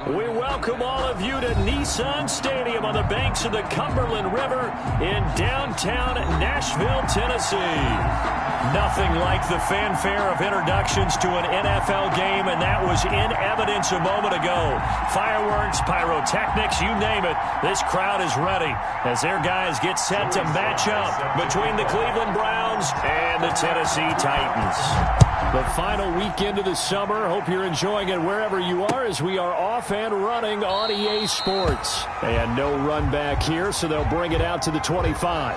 We welcome all of you to Nissan Stadium on the banks of the Cumberland River in downtown Nashville, Tennessee. Nothing like the fanfare of introductions to an NFL game, and that was in evidence a moment ago. Fireworks, pyrotechnics, you name it. This crowd is ready as their guys get set to match up between the Cleveland Browns and the Tennessee Titans. The final weekend of the summer. Hope you're enjoying it wherever you are as we are off and running on EA Sports. And no run back here, so they'll bring it out to the 25.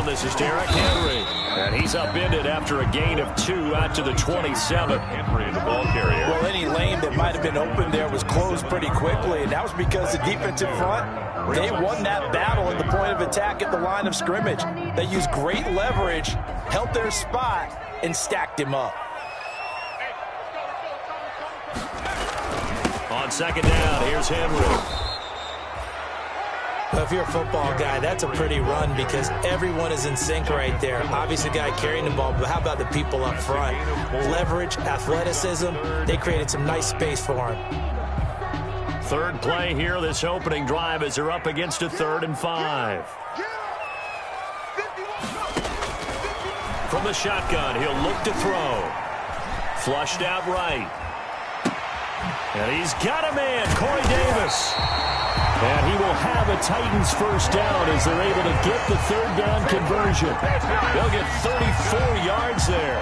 This is Derrick Henry, and he's upended after a gain of 2 out to the 27. Henry, the ball carrier. Well, any lane that might have been open there was closed pretty quickly, and that was because the defensive front, they won that battle at the point of attack at the line of scrimmage. They used great leverage, held their spot, and stacked him up. On second down, here's Henry. Well, if you're a football guy, that's a pretty run because everyone is in sync right there. Obviously, the guy carrying the ball, but how about the people up front? Leverage, athleticism, they created some nice space for him. Third play here, this opening drive as they're up against a 3rd and 5. From the shotgun, he'll look to throw. Flushed out right. And he's got a man, Corey Davis. And he will have a Titans first down as they're able to get the 3rd down conversion. They'll get 34 yards there.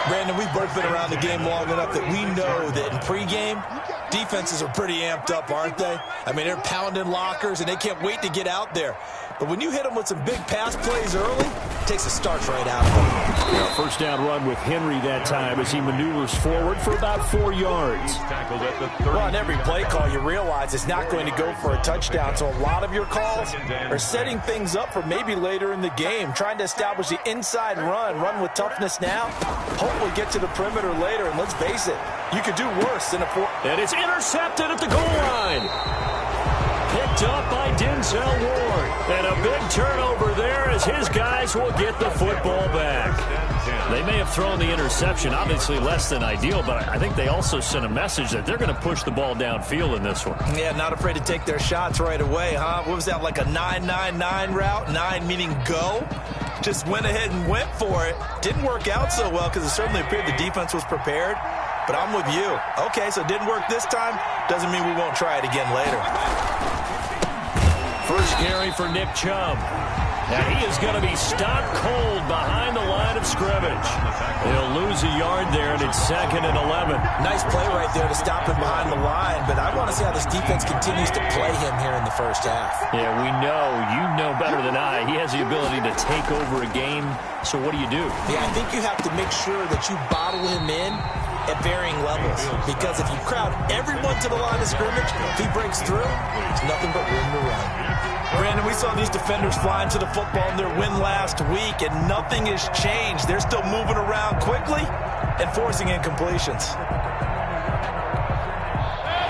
Brandon, we've both been around the game long enough that we know that in pregame, defenses are pretty amped up, aren't they? I mean, they're pounding lockers, and they can't wait to get out there. But when you hit them with some big pass plays early, it takes the starch right out of them. Yeah, first down run with Henry that time as he maneuvers forward for about 4 yards. Well, on every play call, you realize it's not going to go for a touchdown. So a lot of your calls are setting things up for maybe later in the game, trying to establish the inside run with toughness now, hopefully get to the perimeter later. And let's face it, you could do worse than a 4. And it's intercepted at the goal line. Picked up by Denzel Ward. And a big turnover there as his guys will get the football back. They may have thrown the interception, obviously less than ideal, but I think they also sent a message that they're going to push the ball downfield in this one. Yeah, not afraid to take their shots right away, huh? What was that, like a 9-9-9 route? 9 meaning go? Just went ahead and went for it. Didn't work out so well because it certainly appeared the defense was prepared. But I'm with you. Okay, so it didn't work this time. Doesn't mean we won't try it again later. First carry for Nick Chubb. And he is going to be stopped cold behind the line of scrimmage. He'll lose a yard there, and it's 2nd and 11. Nice play right there to stop him behind the line, but I want to see how this defense continues to play him here in the first half. Yeah, we know. You know better than I. He has the ability to take over a game, so what do you do? Yeah, I think you have to make sure that you bottle him in at varying levels, because if you crowd everyone to the line of scrimmage, if he breaks through, it's nothing but room to run. Brandon, we saw these defenders flying to the football in their win last week, and nothing has changed. They're still moving around quickly and forcing incompletions.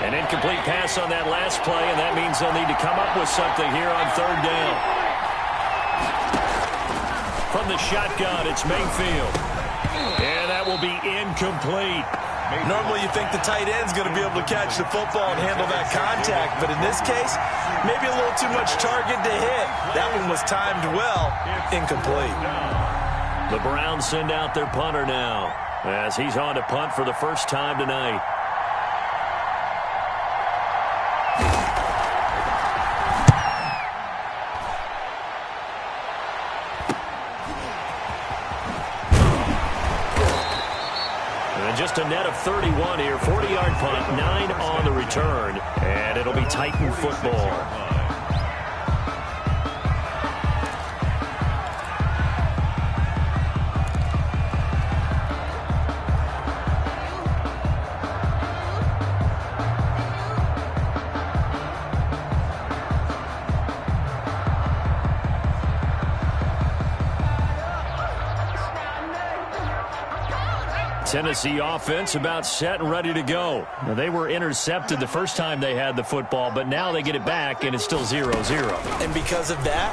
An incomplete pass on that last play, and that means they'll need to come up with something here on 3rd down. From the shotgun, it's Mayfield. And that will be incomplete. Normally you think the tight end's going to be able to catch the football and handle that contact, but in this case, maybe a little too much target to hit. That one was timed well, incomplete. The Browns send out their punter now as he's on to punt for the first time tonight. Just a net of 31 here, 40-yard punt, 9 on the return, and it'll be Titan football. Tennessee offense about set and ready to go. Now, they were intercepted the first time they had the football, but now they get it back, and it's still 0-0. And because of that,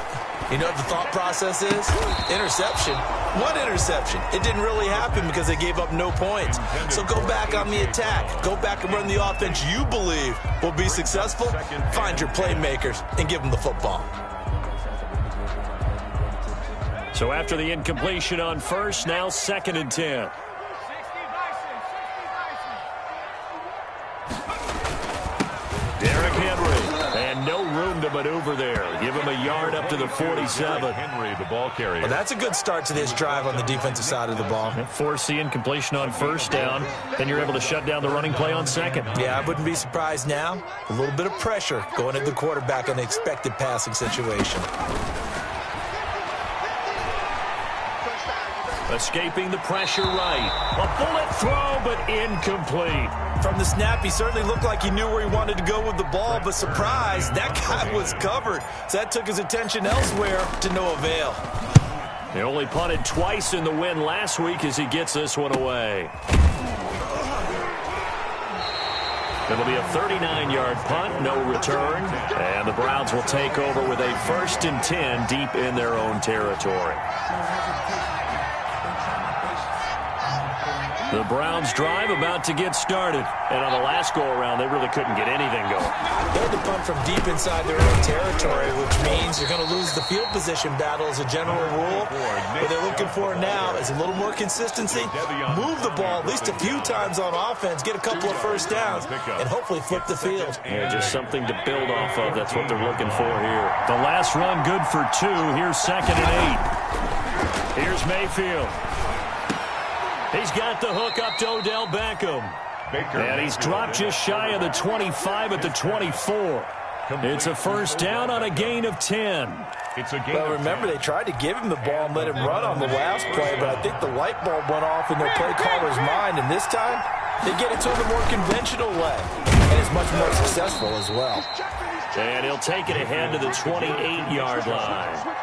you know what the thought process is? Interception. One interception. It didn't really happen because they gave up no points. So go back on the attack. Go back and run the offense you believe will be successful. Find your playmakers and give them the football. So after the incompletion on first, now 2nd and 10. Derrick Henry, and no room to maneuver there. Give him a yard up to the 47. Henry, the ball carrier. Well, that's a good start to this drive on the defensive side of the ball. Force the incompletion on first down, then you're able to shut down the running play on second. Yeah, I wouldn't be surprised now. A little bit of pressure going at the quarterback in an expected passing situation. Escaping the pressure right. A bullet throw, but incomplete. From the snap, he certainly looked like he knew where he wanted to go with the ball, but surprise, that guy was covered. So that took his attention elsewhere to no avail. He only punted twice in the win last week as he gets this one away. It'll be a 39-yard punt, no return. And the Browns will take over with a 1st and 10 deep in their own territory. The Browns drive about to get started. And on the last go-around, they really couldn't get anything going. They had to punt from deep inside their own territory, which means you're going to lose the field position battle as a general rule. What they're looking for now is a little more consistency. Move the ball at least a few times on offense, get a couple of first downs, and hopefully flip the field. Yeah, just something to build off of. That's what they're looking for here. The last run good for 2. Here's 2nd and 8. Here's Mayfield. He's got the hook up to Odell Beckham. And he's dropped just shy of the 25 at the 24. It's a first down on a gain of 10. Well, remember, they tried to give him the ball and let him run on the last play, but I think the light bulb went off in their play caller's mind, and this time they get it to him the more conventional way, and it's much more successful as well. And he'll take it ahead to the 28-yard line.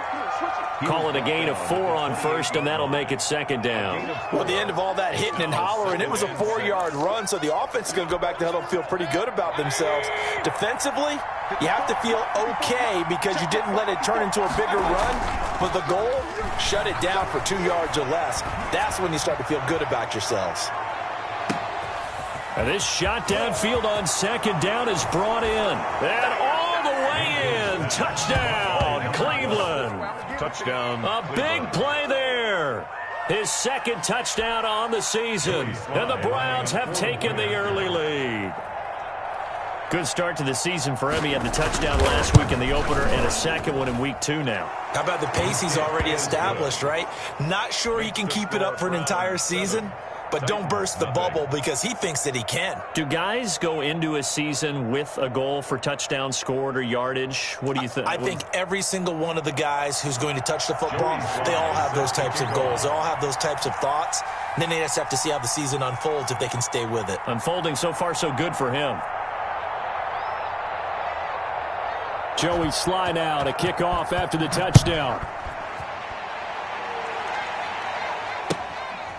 Call it a gain of 4 on first, and that'll make it 2nd down. Well, at the end of all that hitting and hollering, it was a 4-yard run, so the offense is going to go back to huddle and feel pretty good about themselves. Defensively, you have to feel okay because you didn't let it turn into a bigger run, but the goal, shut it down for 2 yards or less. That's when you start to feel good about yourselves. And this shot downfield on 2nd down is brought in. And all the way in. Touchdown, Cleveland. Touchdown. A big play there. His 2nd touchdown on the season. And the Browns have taken the early lead. Good start to the season for him. He had the touchdown last week in the opener and a second one in week 2 now. How about the pace he's already established, right? Not sure he can keep it up for an entire season, but don't burst the bubble because he thinks that he can. Do guys go into a season with a goal for touchdowns scored or yardage? What do you think? I think every single one of the guys who's going to touch the football, they all have those types of goals. They all have those types of thoughts. And then they just have to see how the season unfolds if they can stay with it. Unfolding so far so good for him. Joey Sly now to kick off after the touchdown.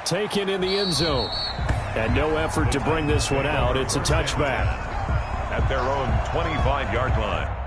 Taken in the end zone. And no effort to bring this one out. It's a touchback. At their own 25-yard line.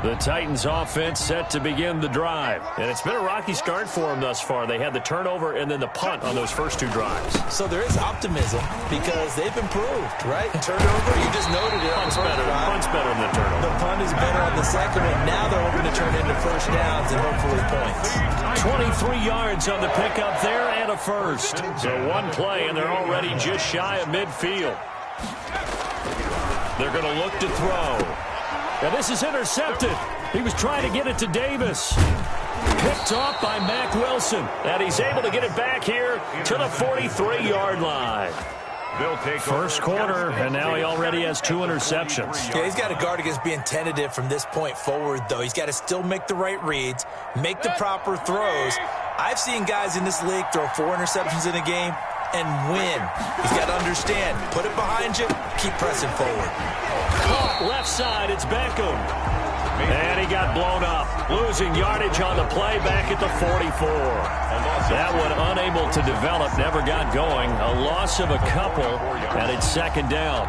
The Titans offense set to begin the drive. And it's been a rocky start for them thus far. They had the turnover and then the punt on those first 2 drives. So there is optimism because they've improved, right? Turnover, you just noted it. Punt's better than the turnover. The punt is better on the second one. Now they're hoping to turn into first downs and hopefully points. 23 yards on the pickup there and a first. So one play and they're already just shy of midfield. They're going to look to throw. And this is intercepted. He was trying to get it to Davis. Picked off by Mack Wilson. And he's able to get it back here to the 43-yard line. First quarter, and now he already has 2 interceptions. Yeah, he's got to guard against being tentative from this point forward, though. He's got to still make the right reads, make the proper throws. I've seen guys in this league throw 4 interceptions in a game and win. He's got to understand, put it behind you, keep pressing forward. Caught left side, it's Beckham. And he got blown up, losing yardage on the play back at the 44. That one unable to develop, never got going. A loss of a couple, and it's second down.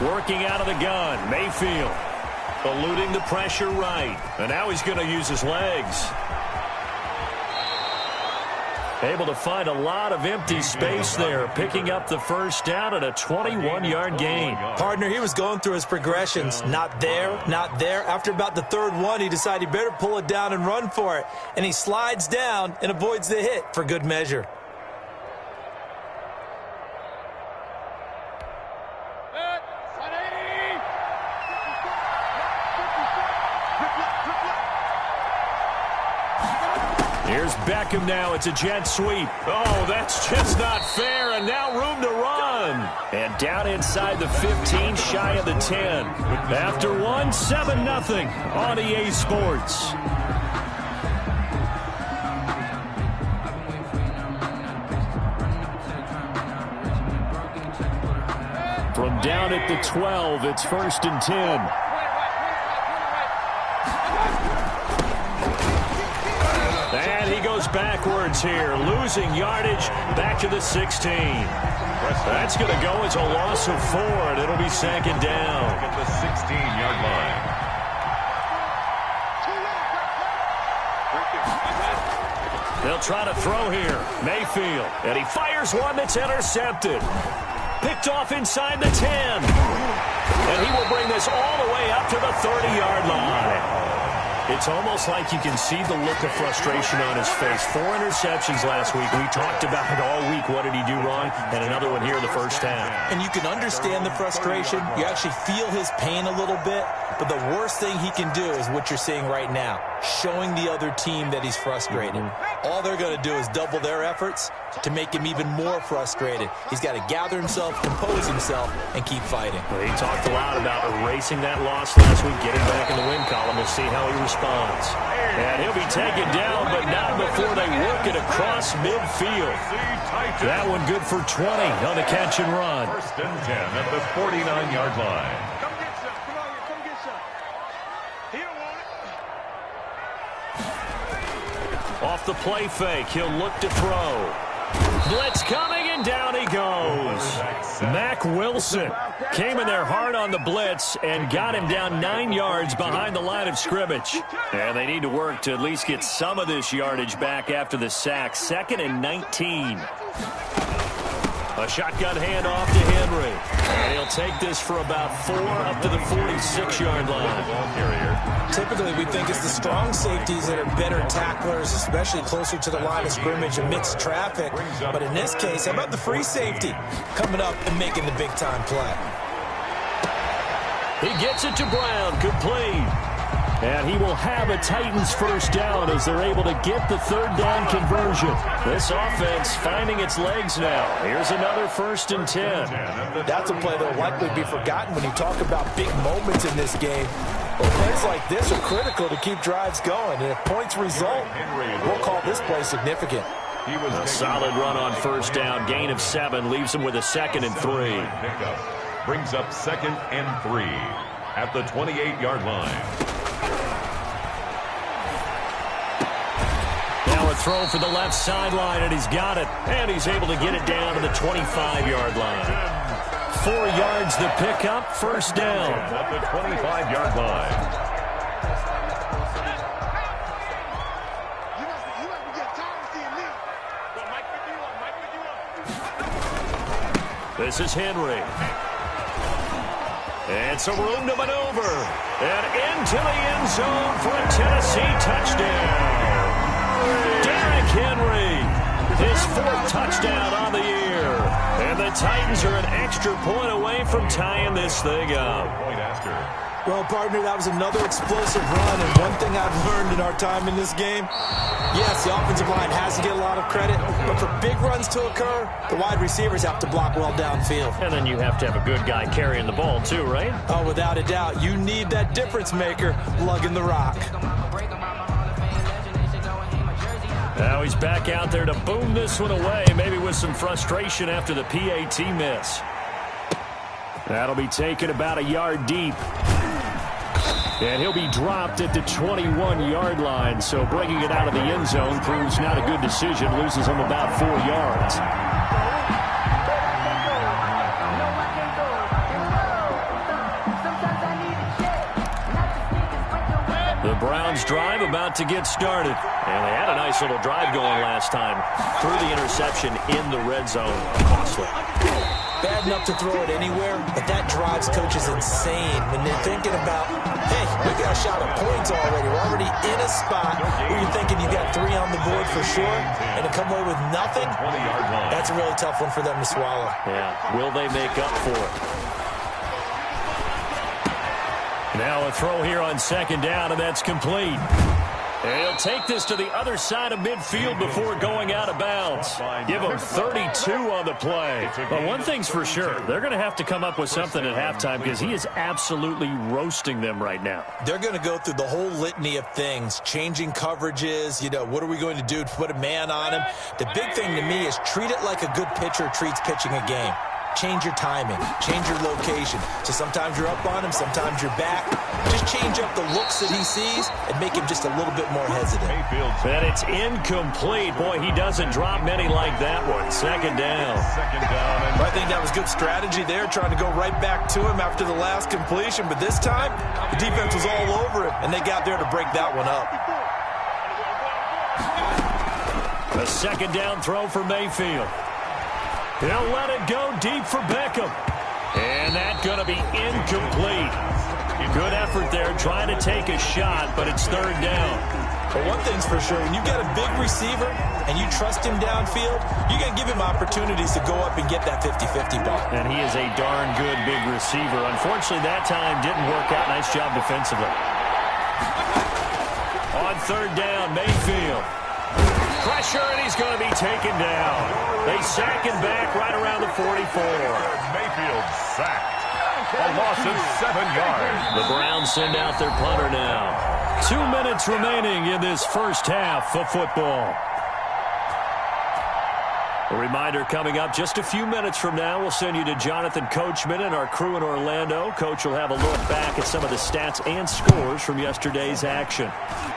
Working out of the gun, Mayfield. Eluding the pressure right. And now he's going to use his legs. Able to find a lot of empty space there, picking up the first down and a 21-yard gain. Partner, he was going through his progressions. Not there, not there. After about the third one, he decided he better pull it down and run for it. And he slides down and avoids the hit for good measure. Here's Beckham now. It's a jet sweep. Oh, that's just not fair. And now room to run. And down inside the 15, shy of the 10. After one, 7-0 on EA Sports. From down at the 12, it's 1st and 10. And he goes backwards here, losing yardage back to the 16. That's going to go as a loss of 4, and it'll be second down. At the 16-yard line. They'll try to throw here. Mayfield, and he fires one that's intercepted. Picked off inside the 10. And he will bring this all the way up to the 30-yard line. It's almost like you can see the look of frustration on his face. 4 interceptions last week. We talked about it all week. What did he do wrong? And another one here in the first half. And you can understand the frustration. You actually feel his pain a little bit. But the worst thing he can do is what you're seeing right now, showing the other team that he's frustrated. All they're going to do is double their efforts to make him even more frustrated. He's got to gather himself, compose himself, and keep fighting. Well, he talked a lot about erasing that loss last week, getting back in the win column. We'll see how he responds. And he'll be taken down, but not before they work it across midfield. That one good for 20 on the catch and run. 1st and 10 at the 49-yard line. Off the play fake, he'll look to throw. Blitz coming, and down he goes. Mack Wilson came in there hard on the blitz and got him down 9 yards behind the line of scrimmage. And they need to work to at least get some of this yardage back after the sack. 2nd and 19. A shotgun handoff to Henry. And he'll take this for about 4 up to the 46-yard line. Typically, we think it's the strong safeties that are better tacklers, especially closer to the line of scrimmage amidst traffic. But in this case, how about the free safety coming up and making the big-time play? He gets it to Brown, complete. And he will have a Titans first down as they're able to get the 3rd down conversion. This offense finding its legs now. Here's another 1st and 10. That's a play that will likely be forgotten when you talk about big moments in this game. But plays like this are critical to keep drives going. And if points result, we'll call this play significant. A solid run on 1st down. Gain of 7 leaves him with a 2nd and 3. Brings up 2nd and 3 at the 28-yard line. Now a throw for the left sideline, and he's got it. And he's able to get it down to the 25-yard line. 4 yards the pickup, 1st down. At the 25-yard line. This is Henry. It's a room to maneuver. And into the end zone for a Tennessee touchdown. Derrick Henry, his 4th touchdown on the year. And the Titans are an extra point away from tying this thing up. Well, partner, that was another explosive run, and one thing I've learned in our time in this game, yes, the offensive line has to get a lot of credit, but for big runs to occur, the wide receivers have to block well downfield. And then you have to have a good guy carrying the ball too, right? Oh, without a doubt. You need that difference maker lugging the rock. Now he's back out there to boom this one away, maybe with some frustration after the PAT miss. That'll be taken about a yard deep. And he'll be dropped at the 21-yard line, so bringing it out of the end zone proves not a good decision, loses him about 4 yards. The Browns drive about to get started. And they had a nice little drive going last time. Threw the interception in the red zone. Costly. Bad enough to throw it anywhere, but that drives coaches insane when they're thinking about, hey, we got a shot at points already. We're already in a spot where you're thinking you got 3 on the board for sure, and to come away with nothing, that's a really tough one for them to swallow. Yeah, will they make up for it? Now a throw here on 2nd down, and that's complete. And he'll take this to the other side of midfield before going out of bounds. Give him 32 on the play. But one thing's for sure, they're going to have to come up with something at halftime because he is absolutely roasting them right now. They're going to go through the whole litany of things, changing coverages, what are we going to do to put a man on him? The big thing to me is treat it like a good pitcher treats pitching a game. Change your timing, change your location. So sometimes you're up on him, sometimes you're back. Just change up the looks that he sees and make him just a little bit more hesitant. And it's incomplete. Boy, he doesn't drop many like that one. 2nd down. I think that was good strategy there, trying to go right back to him after the last completion. But this time, the defense was all over him, and they got there to break that one up. A 2nd down throw for Mayfield. He'll let it go deep for Beckham. And that's going to be incomplete. Good effort there trying to take a shot, but it's 3rd down. But one thing's for sure, when you've got a big receiver and you trust him downfield, you're going to give him opportunities to go up and get that 50-50 ball. And he is a darn good big receiver. Unfortunately, that time didn't work out. Nice job defensively. On 3rd down, Mayfield. Pressure, and he's going to be taken down. They sack him back right around the 44. Mayfield sacked. A loss of 7 yards. The Browns send out their punter now. 2 minutes remaining in this first half of football. A reminder coming up just a few minutes from now. We'll send you to Jonathan Coachman and our crew in Orlando. Coach will have a look back at some of the stats and scores from yesterday's action.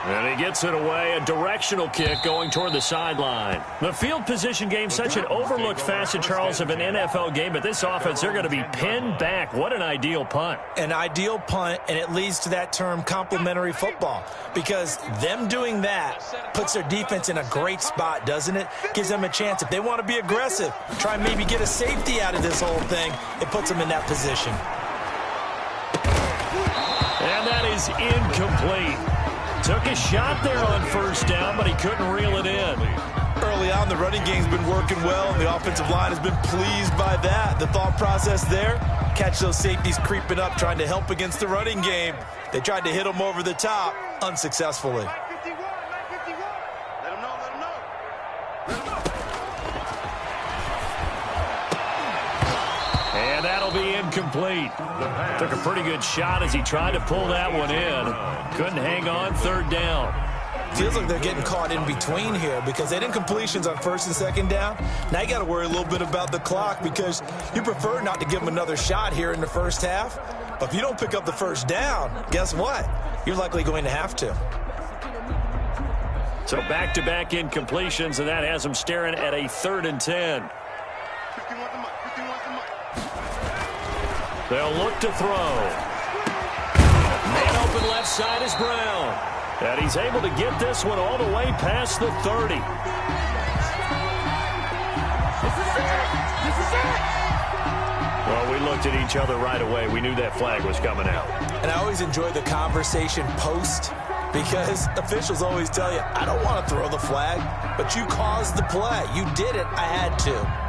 And he gets it away. A directional kick going toward the sideline. The field position game, such an overlooked facet, Charles, of an NFL game. But this offense, they're going to be pinned back. What an ideal punt. An ideal punt, and it leads to that term complementary football. Because them doing that puts their defense in a great spot, doesn't it? Gives them a chance. If they want to be aggressive, try and maybe get a safety out of this whole thing, it puts them in that position. And that is incomplete. Took a shot there on 1st down, but he couldn't reel it in. Early on, the running game's been working well, and the offensive line has been pleased by that. The thought process there, catch those safeties creeping up, trying to help against the running game. They tried to hit them over the top, unsuccessfully. And that'll be incomplete. Took a pretty good shot as he tried to pull that one in. Couldn't hang on. 3rd down. Feels like they're getting caught in between here because they didn't completions on 1st and 2nd down. Now you got to worry a little bit about the clock because you prefer not to give them another shot here in the first half. But if you don't pick up the 1st down, guess what? You're likely going to have to. So back-to-back incompletions, and that has them staring at a 3rd and 10. They'll look to throw. Man open left side is Brown. And he's able to get this one all the way past the 30. Well, we looked at each other right away. We knew that flag was coming out. And I always enjoy the conversation post because officials always tell you, I don't want to throw the flag, but you caused the play. You did it. I had to.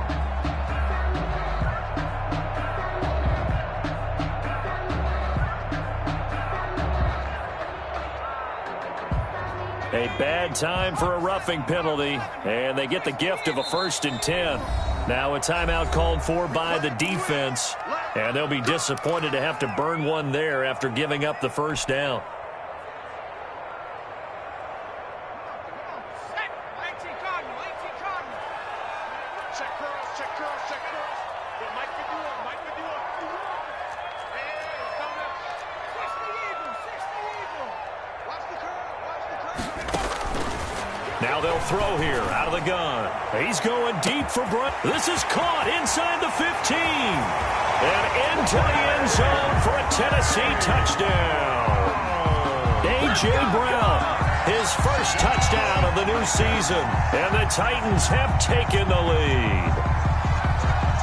A bad time for a roughing penalty, and they get the gift of a 1st and 10. Now a timeout called for by the defense, and they'll be disappointed to have to burn one there after giving up the first down. Now they'll throw here out of the gun. He's going deep for Brown. This is caught inside the 15. And into the end zone for a Tennessee touchdown. A.J. Brown, his first touchdown of the new season. And the Titans have taken the lead.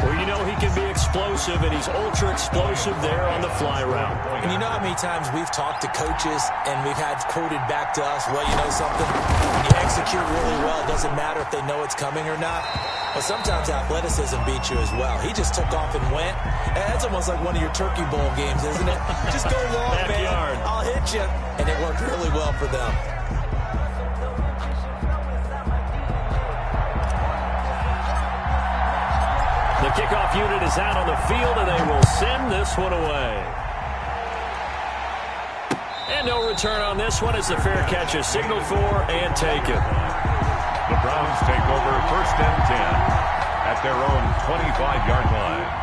Well, you know he can be explosive, and he's ultra-explosive there on the fly route. And you know how many times we've talked to coaches and we've had quoted back to us, well, you know something? When you execute really well, it doesn't matter if they know it's coming or not. But sometimes athleticism beats you as well. He just took off and went. And that's almost like one of your Turkey Bowl games, isn't it? Just go long, man. I'll hit you. And it worked really well for them. The kickoff unit is out on the field, and they will send this one away. And no return on this one as the fair catch is signaled for and taken. The Browns take over 1st and 10 at their own 25-yard line.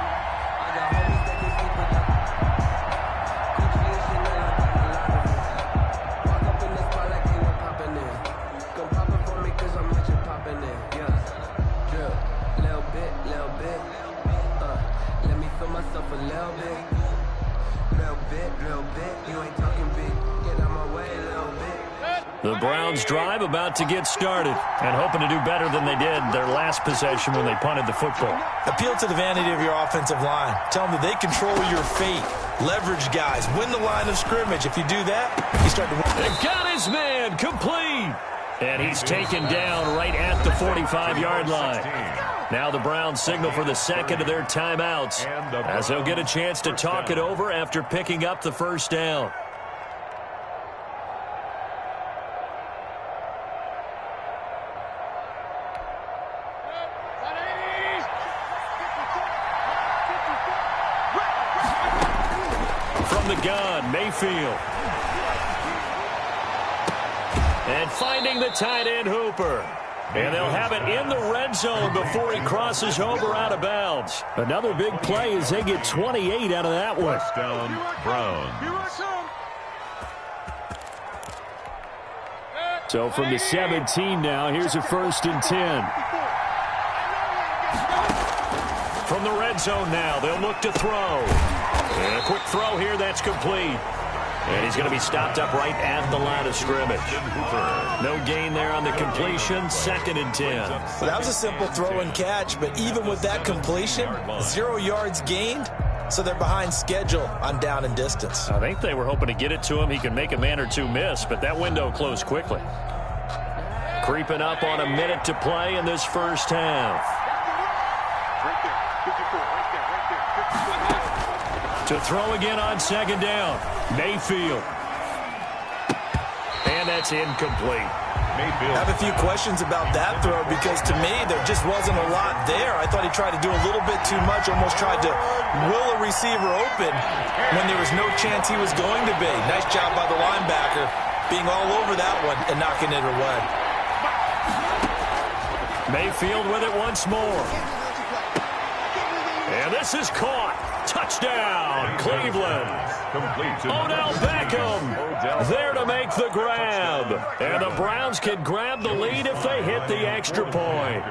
The Browns drive about to get started and hoping to do better than they did their last possession when they punted the football. Appeal to the vanity of your offensive line. Tell them that they control your fate. Leverage guys. Win the line of scrimmage. If you do that, you start to win. They got his man complete. And he's taken down right at the 45-yard line. Now the Browns signal for the second of their timeouts as they'll get a chance to talk it over after picking up the first down. From the gun, Mayfield. And finding the tight end, Hooper. And they'll have it in the red zone before he crosses over out of bounds. Another big play as they get 28 out of that one. First down, Browns. So from the 17 now, here's a 1st and 10. From the red zone now, they'll look to throw. And a quick throw here, that's complete. And he's going to be stopped up right at the line of scrimmage. No gain there on the completion, 2nd and 10. Well, that was a simple throw and catch, but even with that completion, 0 yards gained, so they're behind schedule on down and distance. I think they were hoping to get it to him. He could make a man or two miss, but that window closed quickly. Creeping up on a minute to play in this first half. To throw again on 2nd down. Mayfield. And that's incomplete. I have a few questions about that throw because to me there just wasn't a lot there. I thought he tried to do a little bit too much, almost tried to will a receiver open when there was no chance he was going to be. Nice job by the linebacker being all over that one and knocking it away. Mayfield with it once more. And this is caught. Touchdown, Cleveland. Odell Beckham there to make the grab. And the Browns can grab the lead if they hit the extra point.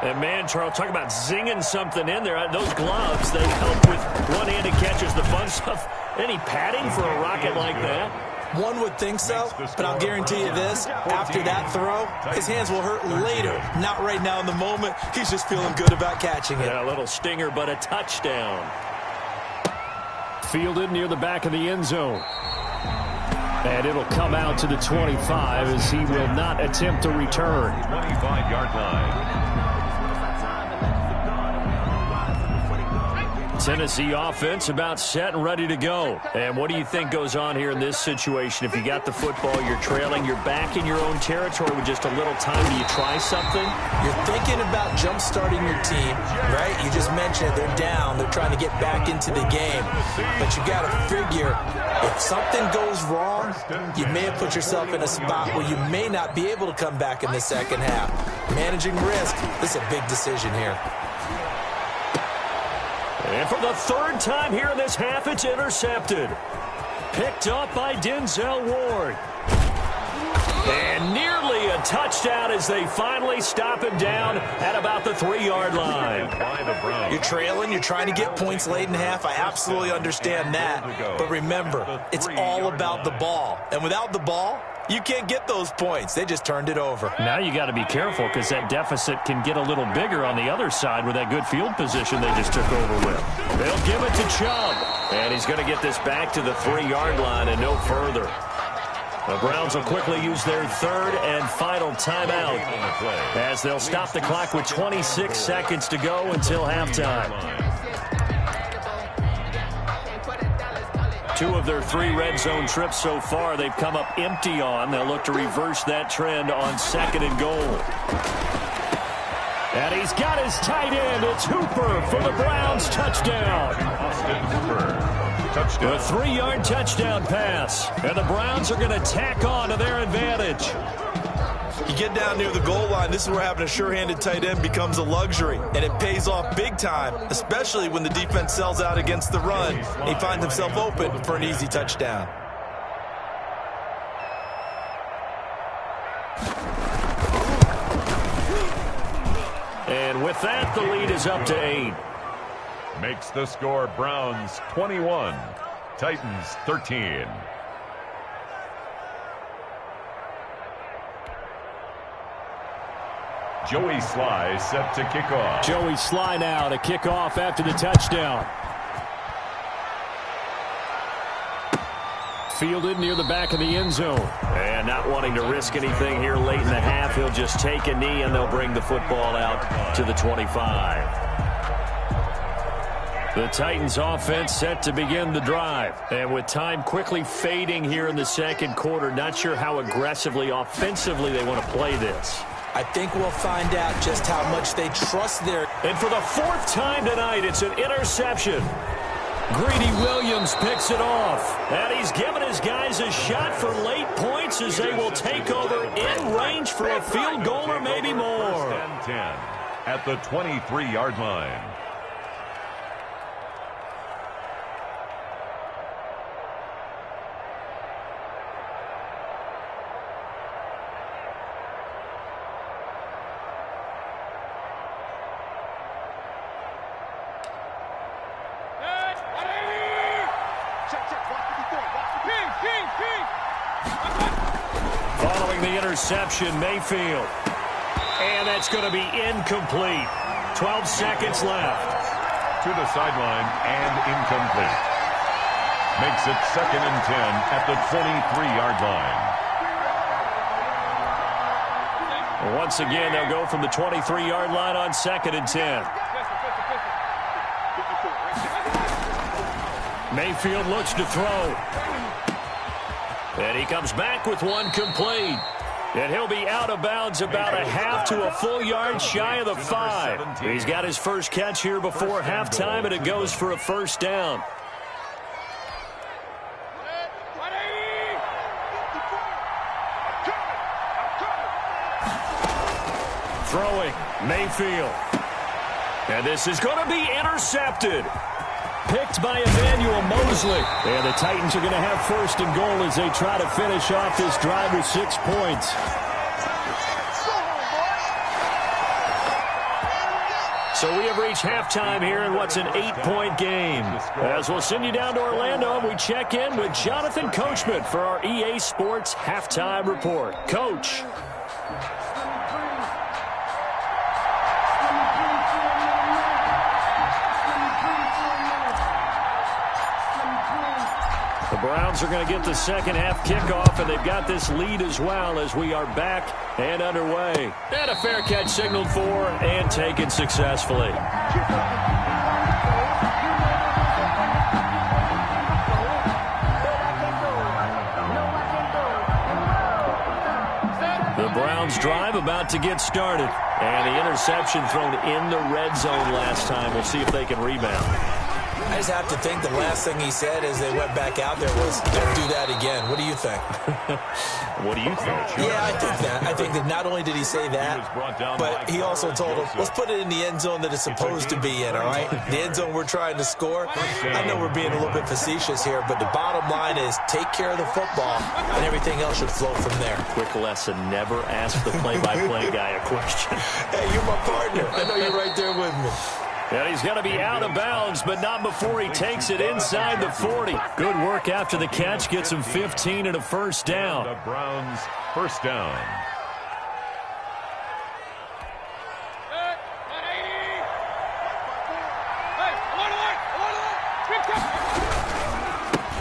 And, man, Charles, talk about zinging something in there. Those gloves, they help with one-handed catches, the fun stuff. Any padding for a rocket like that? One would think so, but I'll guarantee you this, after that throw, his hands will hurt later, not right now in the moment. He's just feeling good about catching it. Yeah, a little stinger, but a touchdown. Fielded near the back of the end zone. And it'll come out to the 25 as he will not attempt to return. 25-yard line. Tennessee offense about set and ready to go. And what do you think goes on here in this situation? If you got the football, you're trailing, you're back in your own territory with just a little time. Do you try something? You're thinking about jump-starting your team, right? You just mentioned they're down. They're trying to get back into the game. But you got to figure, if something goes wrong, you may have put yourself in a spot where you may not be able to come back in the second half. Managing risk, this is a big decision here. And for the third time here in this half, it's intercepted. Picked up by Denzel Ward. And nearly a touchdown as they finally stop him down at about the 3-yard line. You're trailing. You're trying to get points late in half. I absolutely understand that. But remember, it's all about the ball. And without the ball, you can't get those points. They just turned it over. Now you got to be careful because that deficit can get a little bigger on the other side with that good field position they just took over with. They'll give it to Chubb. And he's going to get this back to the 3-yard line and no further. The Browns will quickly use their third and final timeout as they'll stop the clock with 26 seconds to go until halftime. 2 of their 3 red zone trips so far they've come up empty on. They'll look to reverse that trend on 2nd and goal. And he's got his tight end. It's Hooper for the Browns. Touchdown. Touchdown. A 3-yard touchdown pass. And the Browns are going to tack on to their advantage. You get down near the goal line, this is where having a sure-handed tight end becomes a luxury. And it pays off big time, especially when the defense sells out against the run. He finds himself open for an easy touchdown. And with that, the lead is up to 8. Makes the score Browns 21, Titans 13. Joey Sly set to kick off. Joey Sly now to kick off after the touchdown. Fielded near the back of the end zone. And not wanting to risk anything here late in the half, he'll just take a knee and they'll bring the football out to the 25. The Titans offense set to begin the drive. And with time quickly fading here in the second quarter, not sure how aggressively, offensively they want to play this. I think we'll find out just how much they trust their... And for the 4th time tonight, it's an interception. Greedy Williams picks it off. And he's given his guys a shot for late points as they will take over in range for a field goal or maybe more. 1st and 10 at the 23-yard line. Following the interception, Mayfield. And that's going to be incomplete. 12 seconds left. To the sideline and incomplete. Makes it 2nd and 10 at the 23-yard line. Once again, they'll go from the 23-yard line on 2nd and 10. Mayfield looks to throw. And he comes back with one complete. And he'll be out of bounds about a half to a full yard shy of the 5. He's got his first catch here before halftime, and it goes for a 1st down. Throwing, Mayfield. And this is going to be intercepted. Picked by Emmanuel Mosley. And the Titans are going to have 1st and goal as they try to finish off this drive with 6 points. So we have reached halftime here in what's an 8-point game. As we'll send you down to Orlando, and we check in with Jonathan Coachman for our EA Sports Halftime Report. Coach. The Browns are going to get the second half kickoff, and they've got this lead as well as we are back and underway. And a fair catch signaled for and taken successfully. The Browns drive about to get started. And the interception thrown in the red zone last time. We'll see if they can rebound. I just have to think the last thing he said as they went back out there was, don't do that again. What do you think? What do you think? Yeah, I think that. I think that not only did he say that, but he also told him, let's put it in the end zone that it's supposed to be in, all right? The end zone we're trying to score. I know we're being a little bit facetious here, but the bottom line is take care of the football, and everything else should flow from there. Quick lesson, never ask the play-by-play guy a question. Hey, you're my partner. I know you're right there with me. And he's going to be out of bounds, but not before he takes it inside the 40. Good work after the catch. Gets him 15 and a first down. The Browns first down.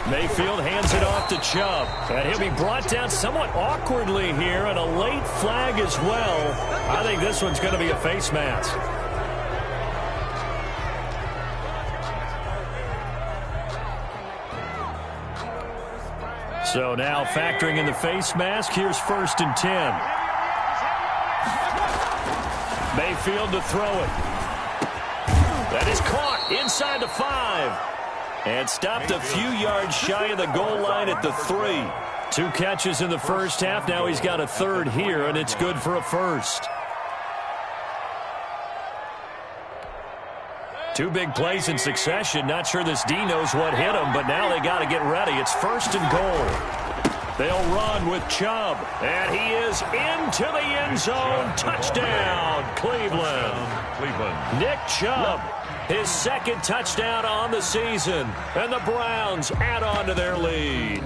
Mayfield hands it off to Chubb. And he'll be brought down somewhat awkwardly here, and a late flag as well. I think this one's going to be a face mask. So now factoring in the face mask, here's 1st and 10. Mayfield to throw it. That is caught inside the 5. And stopped a few yards shy of the goal line at the 3. 2 catches in the first half. Now he's got a third here, and it's good for a first. 2 big plays in succession. Not sure this D knows what hit him, but now they got to get ready. It's 1st and goal. They'll run with Chubb, and he is into the end zone. Touchdown, Cleveland. Nick Chubb, his 2nd touchdown on the season, and the Browns add on to their lead.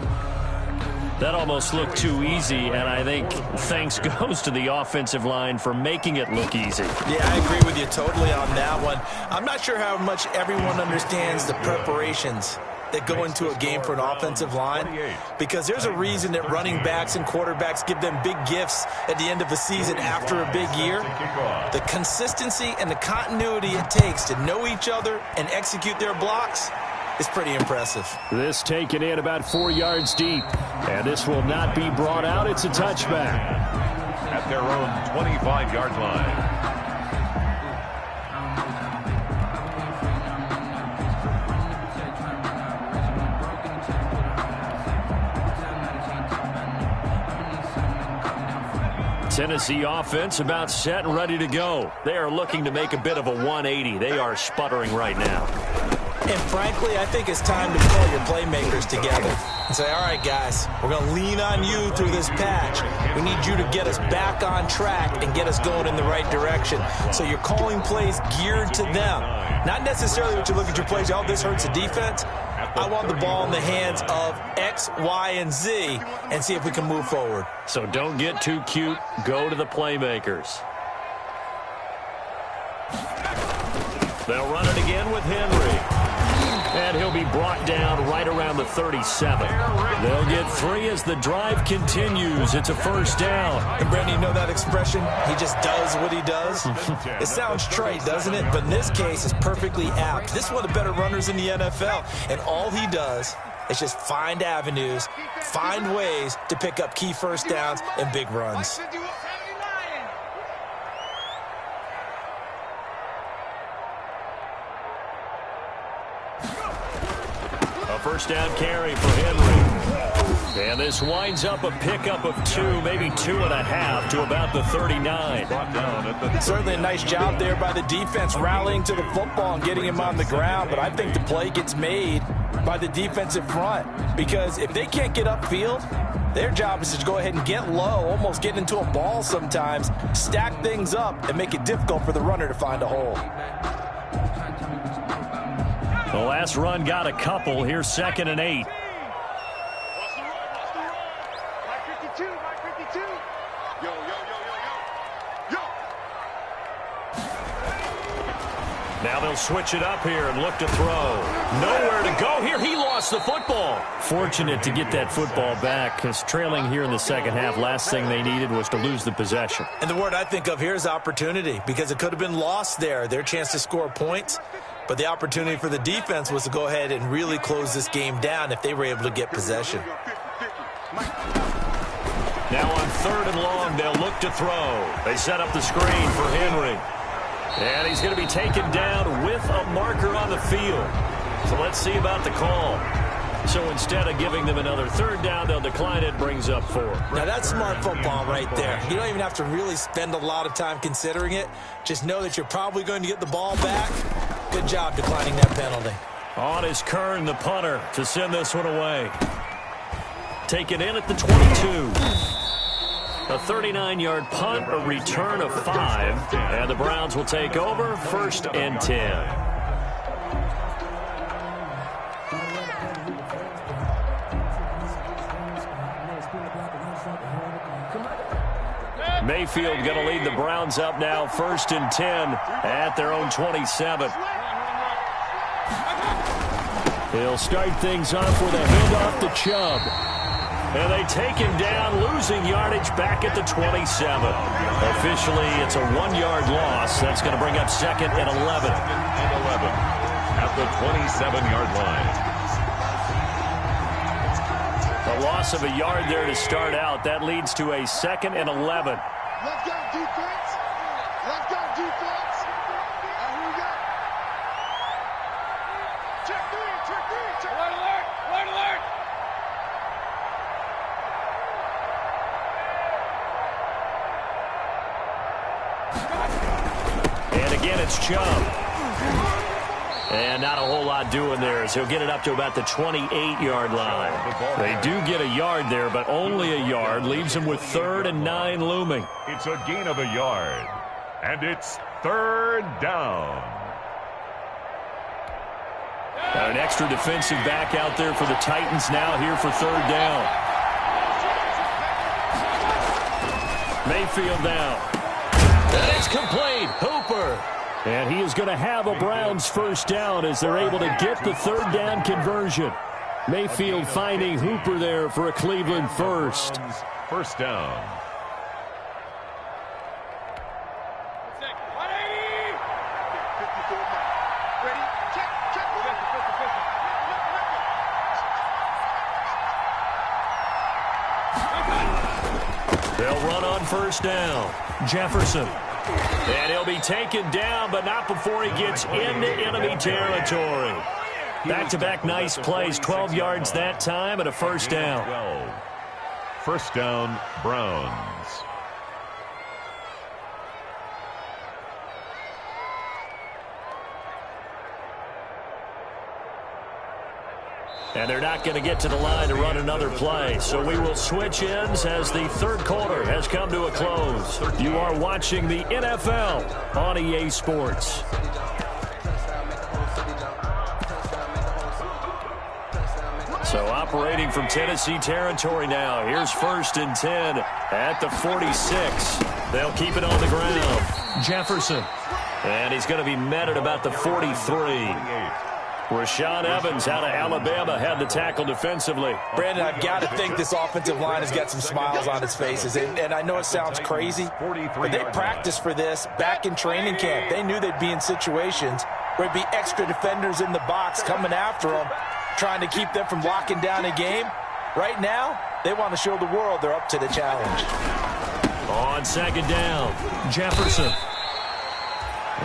That almost looked too easy, and I think thanks goes to the offensive line for making it look easy. Yeah, I agree with you totally on that one. I'm not sure how much everyone understands the preparations that go into a game for an offensive line, because there's a reason that running backs and quarterbacks give them big gifts at the end of the season after a big year. The consistency and the continuity it takes to know each other and execute their blocks is pretty impressive. This taken in about 4 yards deep, and this will not be brought out. It's a touchback. At their own 25-yard line. Tennessee offense about set and ready to go. They are looking to make a bit of a 180. They are sputtering right now. And frankly, I think it's time to pull your playmakers together and say, all right, guys, we're going to lean on you through this patch. We need you to get us back on track and get us going in the right direction. So you're calling plays geared to them. Not necessarily what you look at your plays, oh, this hurts the defense. I want the ball in the hands of X, Y, and Z and see if we can move forward. So don't get too cute. Go to the playmakers. They'll run it again with Henry. And he'll be brought down right around the 37. They'll get 3 as the drive continues. It's a first down. And Brandon, you know that expression? He just does what he does. It sounds trite, doesn't it? But in this case, it's perfectly apt. This is one of the better runners in the NFL. And all he does is just find avenues, find ways to pick up key first downs and big runs. First down carry for Henry. And this winds up a pickup of 2, maybe 2.5 to about the 39. Certainly a nice job there by the defense rallying to the football and getting him on the ground. But I think the play gets made by the defensive front, because if they can't get upfield, Their job is to go ahead and get low, almost get into a ball sometimes, stack things up, and make it difficult for the runner to find a hole. The last run got a couple. Here's 2nd and 8. Now they'll switch it up here and look to throw. Nowhere to go here. He lost the football. Fortunate to get that football back, because trailing here in the second half, last thing they needed was to lose the possession. And the word I think of here is opportunity, because it could have been lost there, their chance to score points. But the opportunity for the defense was to go ahead and really close this game down if they were able to get possession. Now on 3rd and long, they'll look to throw. They set up the screen for Henry. And he's going to be taken down with a marker on the field. So let's see about the call. So instead of giving them another 3rd down, they'll decline it, brings up 4. Now that's smart football right there. You don't even have to really spend a lot of time considering it. Just know that you're probably going to get the ball back. Good job declining that penalty. On is Kern, the punter, to send this one away. Taken in at the 22. A 39-yard punt, a return of 5, and the Browns will take over 1st and 10. Mayfield going to lead the Browns up now, 1st and 10 at their own 27. He'll start things off with a handoff to Chubb. And they take him down, losing yardage back at the 27. Officially, it's a 1-yard loss. That's going to bring up 2nd and 11. At the 27-yard line. A loss of a yard there to start out. That leads to a 2nd and 11. Let's go, defense. Let's go, defense. Here we go. Check 3, check 3, check. Alert, alert, alert, alert. And again, it's Chubb. And not a whole lot doing there, as he'll get it up to about the 28-yard line. They do get a yard there, but only a yard. Leaves them with 3rd and 9 looming. It's a gain of a yard. And it's 3rd down. Got an extra defensive back out there for the Titans now here for 3rd down. Mayfield down. And it's complete. Hooper. And he is going to have a Browns 1st down as they're able to get the 3rd down conversion. Mayfield finding Hooper there for a Cleveland 1st. 1st down. They'll run on 1st down. Jefferson. And he'll be taken down, but not before he gets into enemy territory. Back-to-back nice plays, 12 yards that time, and a 1st down. 1st down, Browns. And they're not going to get to the line to run another play. So we will switch ends as the 3rd quarter has come to a close. You are watching the NFL on EA Sports. So operating from Tennessee territory now. Here's 1st and 10 at the 46. They'll keep it on the ground. Jefferson. And he's going to be met at about the 43. Rashaan Evans out of Alabama had the tackle defensively. Brandon, I've got to think this offensive line has got some smiles on its faces. And I know it sounds crazy, but they practiced for this back in training camp. They knew they'd be in situations where it'd be extra defenders in the box coming after them, trying to keep them from locking down a game. Right now, they want to show the world they're up to the challenge. On 2nd down, Jefferson.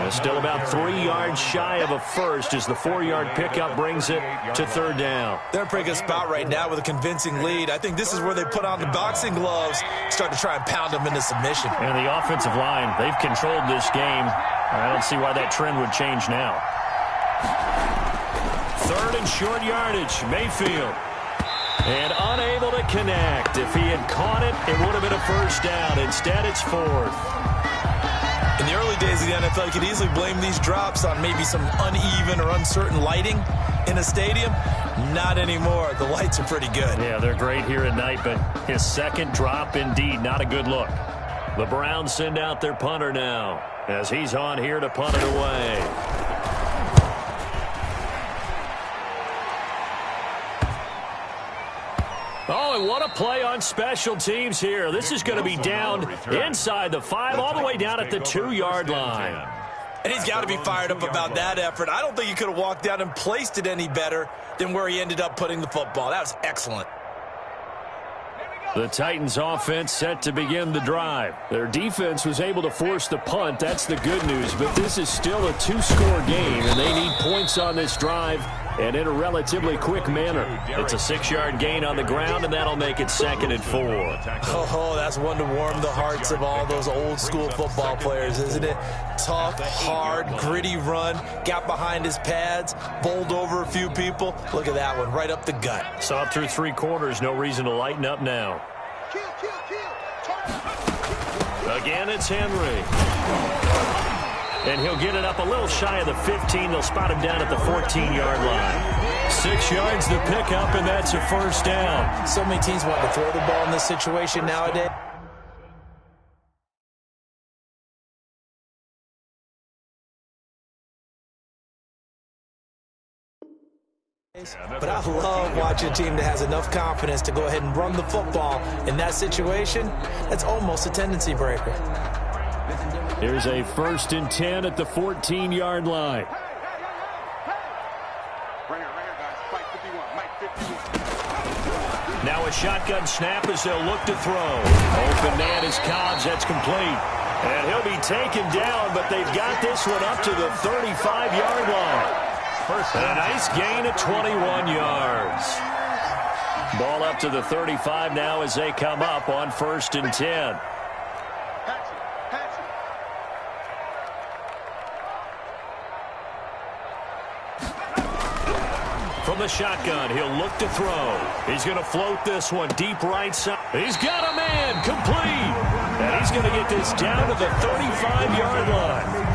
Still about 3 yards shy of a 1st as the 4-yard pickup brings it to 3rd down. They're in a pretty good spot right now with a convincing lead. I think this is where they put on the boxing gloves, start to try and pound them into submission. And the offensive line, they've controlled this game. I don't see why that trend would change now. 3rd and short yardage, Mayfield. And unable to connect. If he had caught it, it would have been a first down. Instead, it's fourth. In the early days of the NFL, you could easily blame these drops on maybe some uneven or uncertain lighting in a stadium. Not anymore. The lights are pretty good. Yeah, they're great here at night, but his second drop, indeed, not a good look. The Browns send out their punter now as he's on here to punt it away. Oh, and what a play on special teams here. This is going to be down inside the 5, all the way down at the 2-yard line. And he's got to be fired up about that effort. I don't think he could have walked down and placed it any better than where he ended up putting the football. That was excellent. The Titans offense set to begin the drive. Their defense was able to force the punt. That's the good news. But this is still a 2-score game, and they need points on this drive and in a relatively quick manner. It's a 6-yard gain on the ground, and that'll make it 2nd and 4. Oh, that's one to warm the hearts of all those old-school football players, isn't it? Tough, hard, gritty run, got behind his pads, bowled over a few people. Look at that one, right up the gut. Saw through 3 quarters, no reason to lighten up now. Again, it's Henry. And he'll get it up a little shy of the 15. They'll spot him down at the 14-yard line. 6 yards to pick up, and that's a first down. So many teams want to throw the ball in this situation nowadays. But I love watching a team that has enough confidence to go ahead and run the football. In that situation, that's almost a tendency breaker. Here's a 1st and 10 at the 14-yard line. Now a shotgun snap as they'll look to throw. Open man is Cobbs. That's complete. And he'll be taken down, but they've got this one up to the 35-yard line. A nice gain of 21 yards. Ball up to the 35 now as they come up on 1st and 10. From the shotgun, he'll look to throw. He's going to float this one deep right side. He's got a man, complete. And he's going to get this down to the 35-yard line.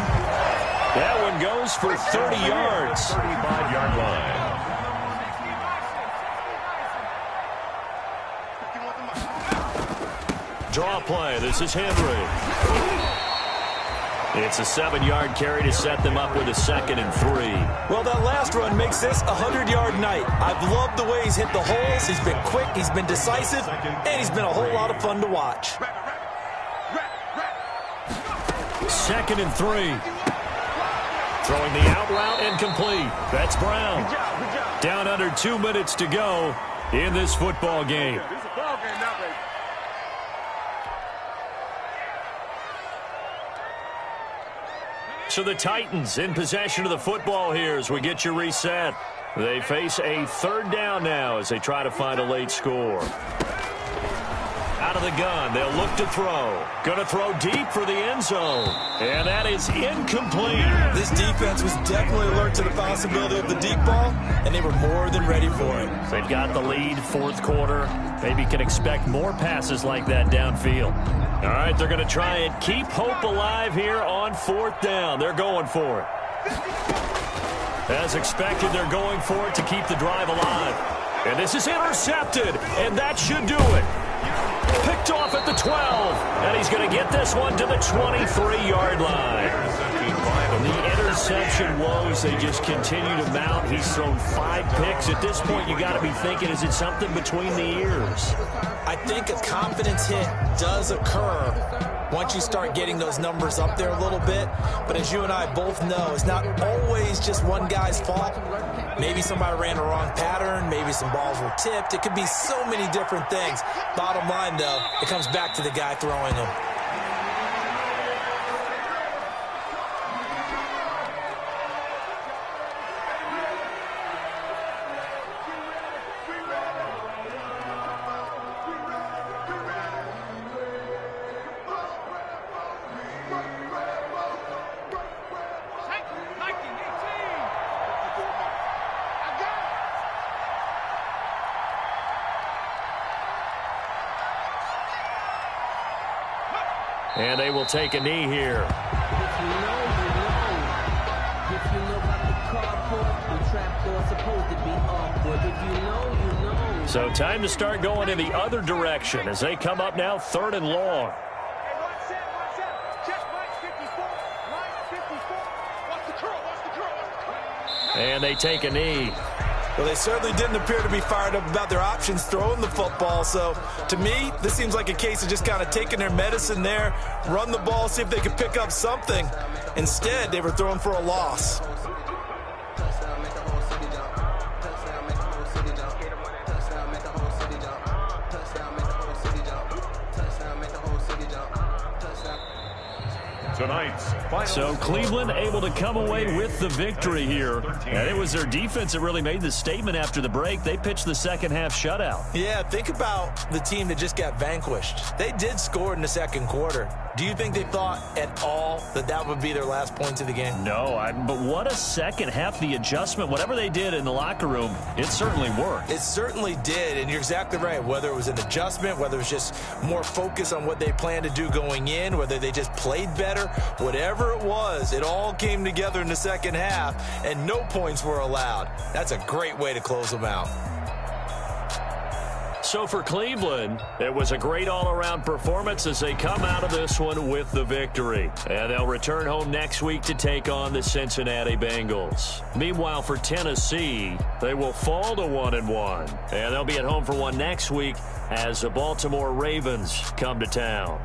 That one goes for 30 yards. 35-yard line. Draw play. This is Henry. It's a 7-yard carry to set them up with a 2nd and 3. Well, that last run makes this a 100-yard night. I've loved the way he's hit the holes. He's been quick, he's been decisive, and he's been a whole lot of fun to watch. 2nd and 3. Throwing the out route and complete. That's Brown. Down under 2 minutes to go in this football game. So the Titans in possession of the football here as we get you reset. They face a 3rd down now as they try to find a late score. Out of the gun, they'll look to throw. Going to throw deep for the end zone. And that is incomplete. This defense was definitely alert to the possibility of the deep ball, and they were more than ready for it. They've got the lead, 4th quarter. Maybe can expect more passes like that downfield. All right, they're going to try and keep hope alive here on 4th down. They're going for it. As expected, they're going for it to keep the drive alive. And this is intercepted, and that should do it. Picked off at the 12, and he's going to get this one to the 23-yard line. And the interception woes, they just continue to mount. He's thrown 5 picks. At this point, you got to be thinking, is it something between the ears? I think a confidence hit does occur once you start getting those numbers up there a little bit. But as you and I both know, it's not always just one guy's fault. Maybe somebody ran a wrong pattern. Maybe some balls were tipped. It could be so many different things. Bottom line, though, it comes back to the guy throwing them. And they will take a knee here. If you know, you know. If you know about the carport, the trapdoor's supposed to be awkward. If you know, you know. So time to start going in the other direction as they come up now 3rd and long. And they take a knee. Well, they certainly didn't appear to be fired up about their options throwing the football. So, to me, this seems like a case of just kind of taking their medicine there, run the ball, see if they could pick up something. Instead, they were throwing for a loss. So Cleveland able to come away with the victory here. And it was their defense that really made the statement after the break. They pitched the second half shutout. Yeah, think about the team that just got vanquished. They did score in the second quarter. Do you think they thought at all that that would be their last points of the game? No, but what a second half. The adjustment, whatever they did in the locker room, it certainly worked. It certainly did, and you're exactly right. Whether it was an adjustment, whether it was just more focus on what they planned to do going in, whether they just played better, whatever it was, it all came together in the second half, and no points were allowed. That's a great way to close them out. So for Cleveland, it was a great all-around performance as they come out of this one with the victory. And they'll return home next week to take on the Cincinnati Bengals. Meanwhile, for Tennessee, they will fall to 1-1. And they'll be at home for one next week as the Baltimore Ravens come to town.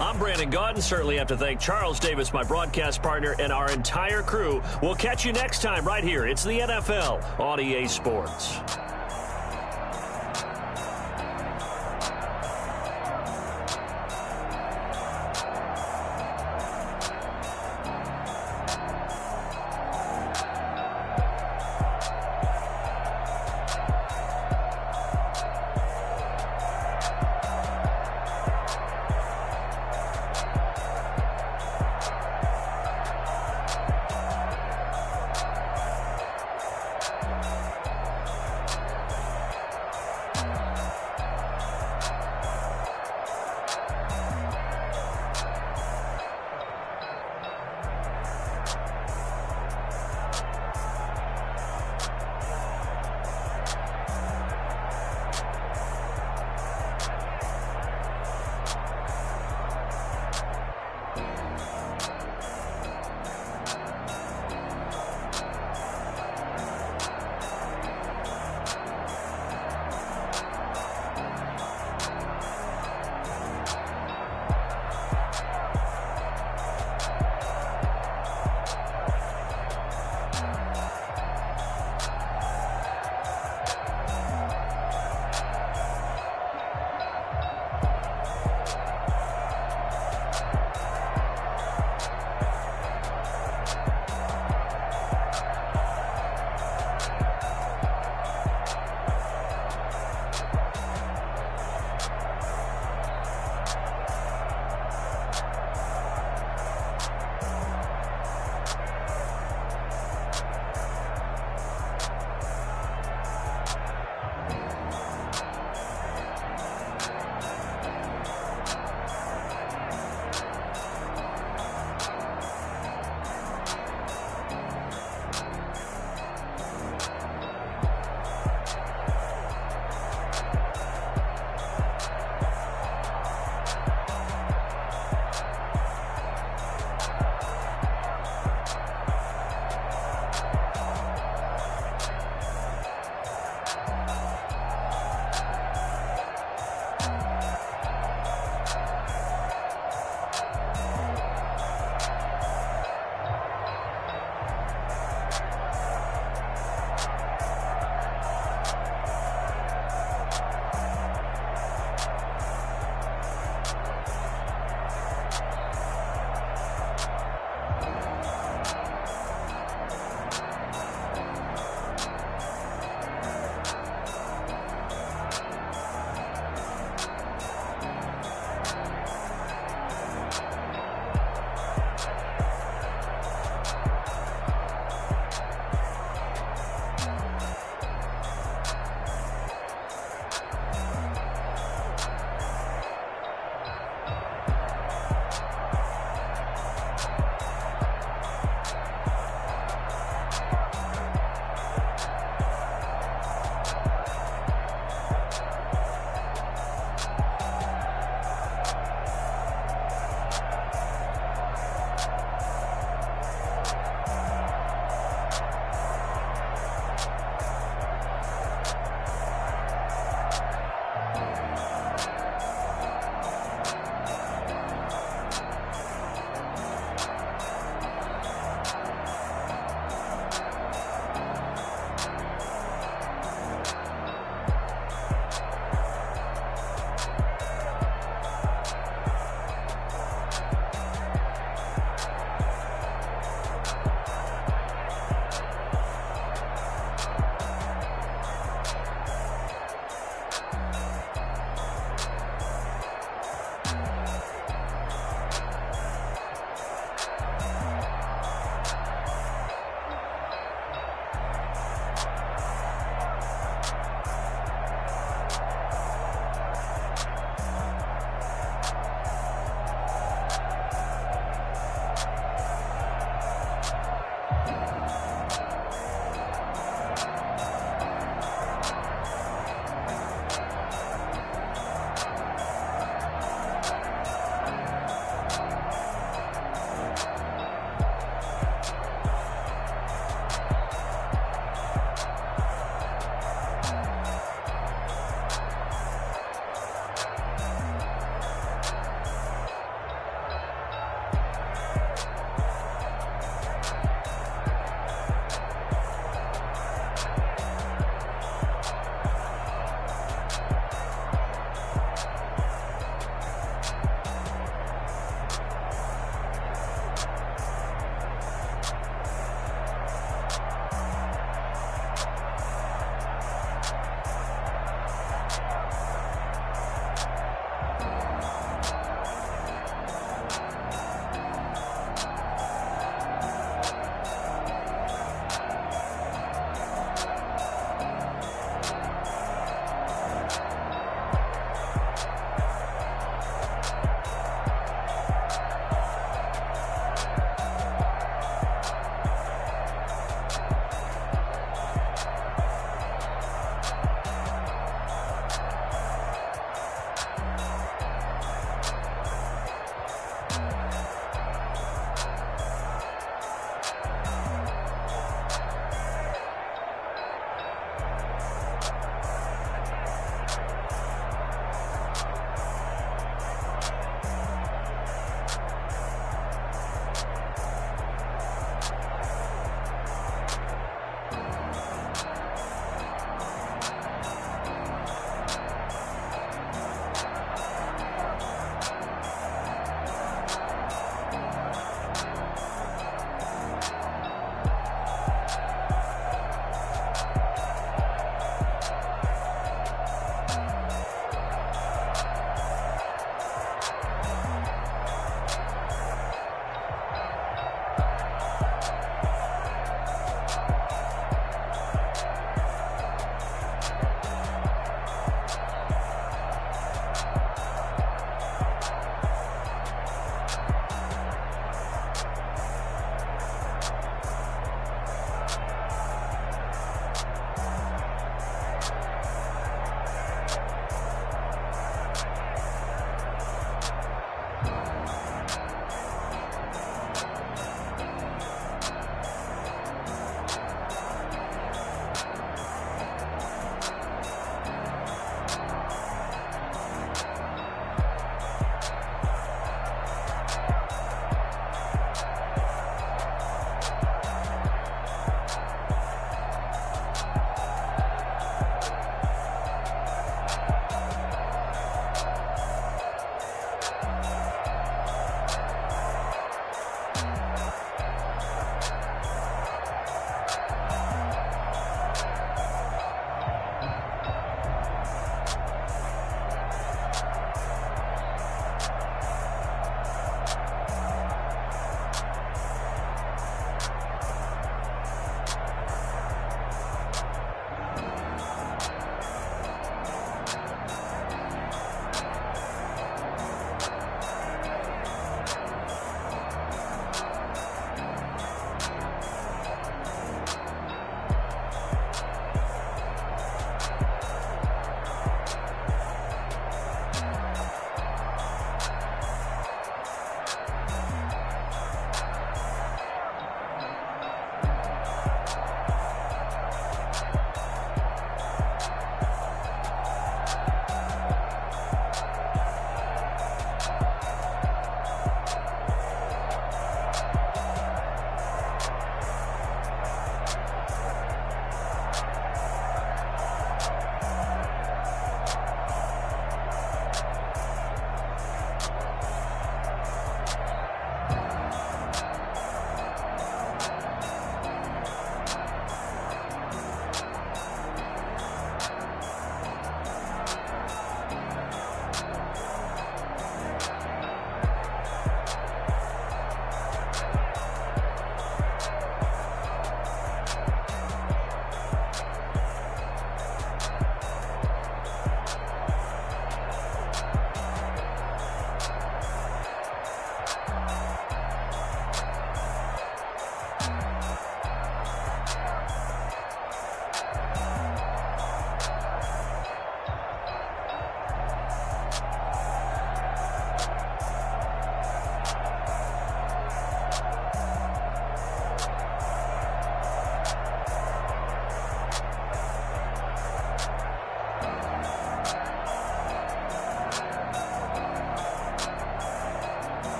I'm Brandon Gaudin. Certainly have to thank Charles Davis, my broadcast partner, and our entire crew. We'll catch you next time right here. It's the NFL on EA Sports.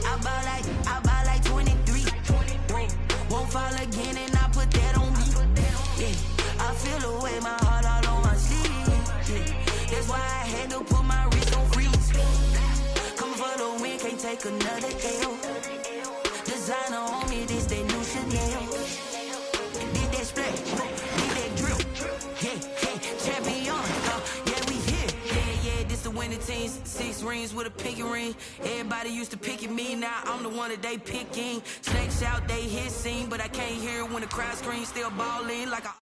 I buy like 23. Won't fall again and I put that on me. Yeah, I feel away, my heart all on my sleeve. Yeah, that's why I had to put my wrist on freeze. Coming for the win, can't take another L. Designer on me, this that new Chanel. Did that splash, did that drill. Yeah, champion, yeah, we here. Yeah, this the winning teams. 6 rings with a pinky ring. Everybody used to picking me, now I'm the one that they picking. Snakes out, they hit scene, but I can't hear it when the crowd screams. Still balling like a